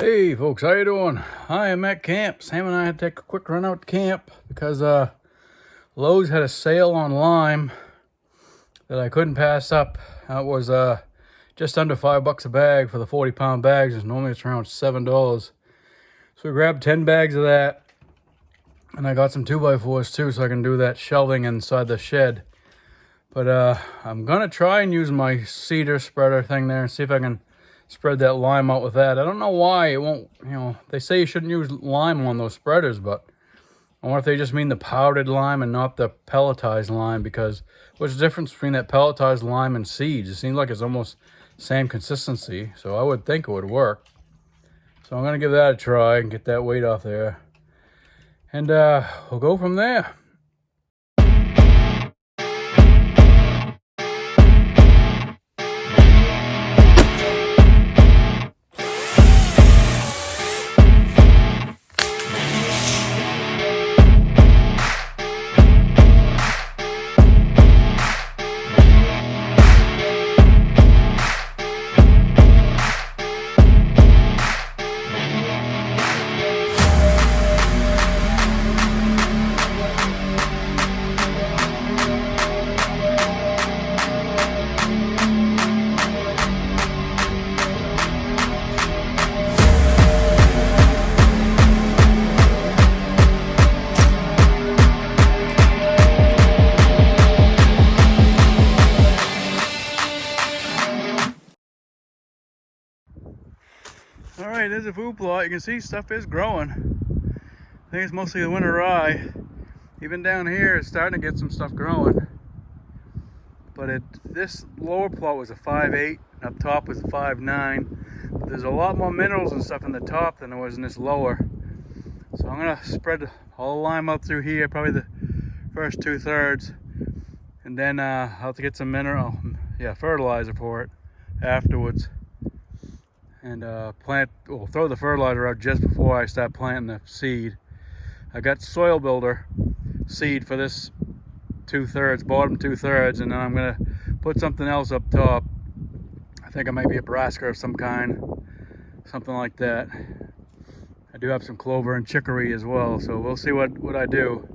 Hey folks, how you doing? Hi, I'm at camp. Sam and I had to take a quick run out to camp because Lowe's had a sale on lime that I couldn't pass up. It was just under $5 a bag for the 40-pound bags. Normally it's around $7. So we grabbed 10 bags of that, and I got some 2x4s too, so I can do that shelving inside the shed. But I'm gonna try and use my cedar spreader thing there and see if I can spread that lime out with that. I don't know why it won't, they say you shouldn't use lime on those spreaders, but I wonder if they just mean the powdered lime and not the pelletized lime, because what's the difference between that pelletized lime and seeds? It seems like it's almost same consistency, so I would think it would work. So I'm gonna give that a try and get that weight off there, and we'll go from there. All right, there's a food plot. You can see stuff is growing. I think it's mostly the winter rye. Even down here, it's starting to get some stuff growing. But this lower plot was a 5.8, up top was a 5.9. But there's a lot more minerals and stuff in the top than there was in this lower. So I'm gonna spread all the lime out through here, probably the first 2/3, and then I'll have to get some fertilizer for it afterwards. And throw the fertilizer out just before I start planting the seed. I got soil builder seed for this 2/3, bottom 2/3, and then I'm gonna put something else up top. I think it might be a brassica of some kind, something like that. I do have some clover and chicory as well, so we'll see what I do.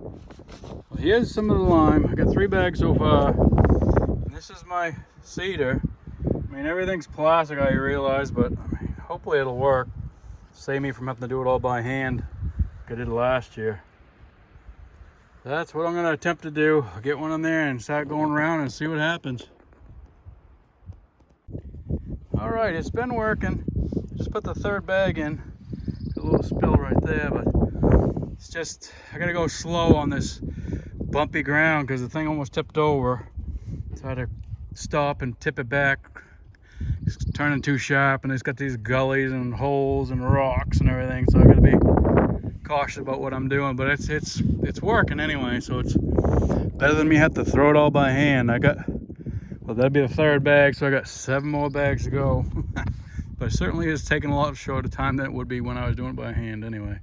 Well, here's some of the lime. I got 3 bags so far. And this is my cedar. I mean, everything's plastic, I realize, but hopefully it'll work. Save me from having to do it all by hand like I did last year. That's what I'm going to attempt to do. I'll get one in there and start going around and see what happens. All right, it's been working. Just put the 3rd bag in. A little spill right there, but it's just, I got to go slow on this bumpy ground because the thing almost tipped over. So I had to stop and tip it back. It's turning too sharp, and it's got these gullies and holes and rocks and everything, so I gotta be cautious about what I'm doing. But it's working anyway, so it's better than me have to throw it all by hand. That'd be the 3rd bag, so I got 7 more bags to go. But it certainly is taking a lot shorter time than it would be when I was doing it by hand anyway.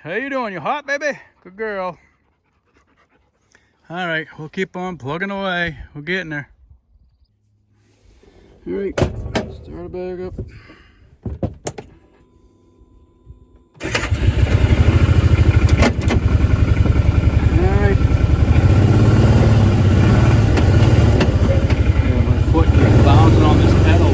How you doing? You hot, baby? Good girl. All right, we'll keep on plugging away. We're getting there. All right, start a bag up. All right. Yeah, my foot keeps bouncing on this pedal.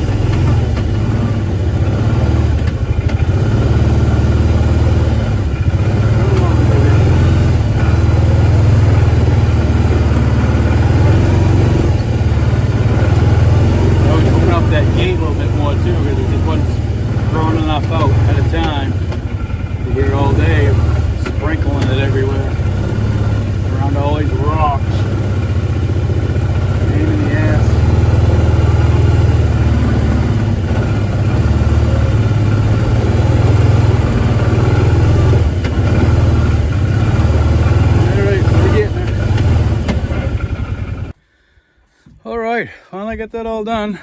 That gate a little bit more too, because it wasn't throwing enough out at a time to get it all day, sprinkling it everywhere around all these rocks. Pain in the ass. Alright, we're getting there. Alright, finally got that all done.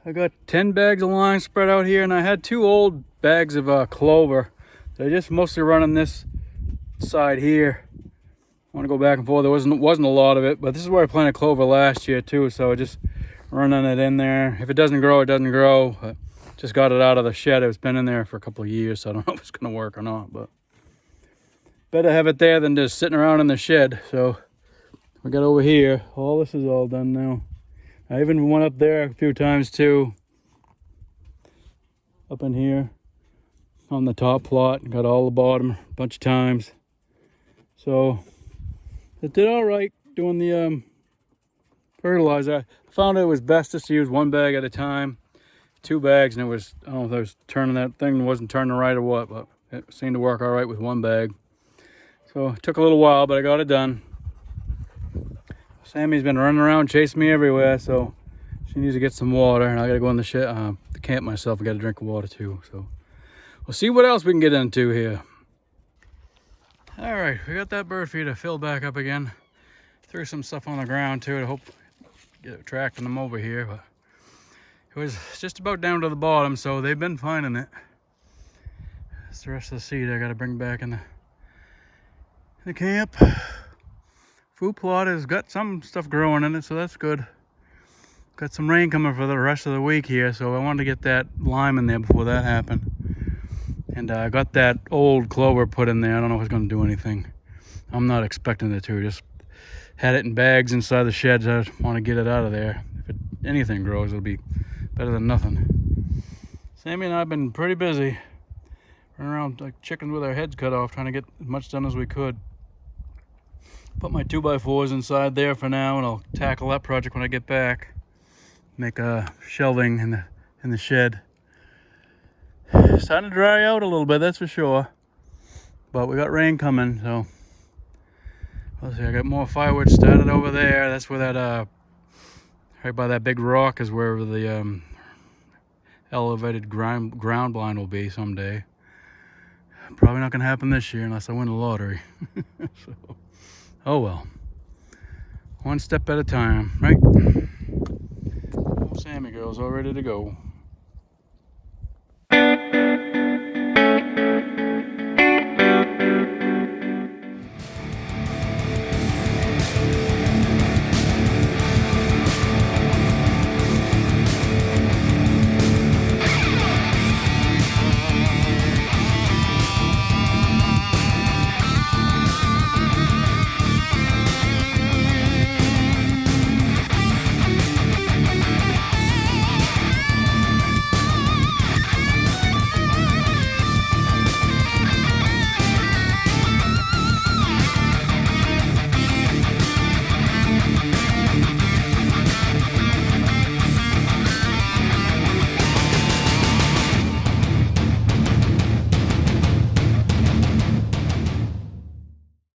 I got 10 bags of lime spread out here, and I had 2 old bags of clover. They're just mostly running this side here. I want to go back and forth. There wasn't a lot of it, but this is where I planted clover last year too, so I just running it in there. If it doesn't grow, it doesn't grow. But Just got it out of the shed. It's been in there for a couple of years, so I don't know if it's gonna work or not, but better have it there than just sitting around in the shed. So we got over here. All this is all done now. I even went up there a few times too. Up in here on the top plot. Got all the bottom a bunch of times. So it did all right doing the fertilizer. I found it was best just to use 1 bag at a time. 2 bags, and it was, I don't know if I was turning that thing, wasn't turning right or what, but it seemed to work all right with 1 bag. So it took a little while, but I got it done. Sammy's been running around chasing me everywhere, so she needs to get some water, and I gotta go in the camp myself. I gotta drink water too. So we'll see what else we can get into here. All right, we got that bird feeder filled back up again. Threw some stuff on the ground too to hope get attracting them over here, but it was just about down to the bottom, so they've been finding it. That's the rest of the seed I gotta bring back in the camp. Food plot has got some stuff growing in it, so that's good. Got some rain coming for the rest of the week here, so I wanted to get that lime in there before that happened. And I got that old clover put in there. I don't know if it's gonna do anything. I'm not expecting it to. Just had it in bags inside the sheds. I just want to get it out of there. If anything grows, it'll be better than nothing. Sammy and I have been pretty busy. Running around like chickens with our heads cut off, trying to get as much done as we could. Put my 2x4s inside there for now, and I'll tackle that project when I get back. Make a shelving in the shed. It's starting to dry out a little bit, that's for sure. But we got rain coming, so let's see. I got more firewood started over there. That's where that right by that big rock is where the elevated ground blind will be someday. Probably not gonna happen this year unless I win the lottery. So, oh well. One step at a time, right? Oh, Sammy girl's all ready to go.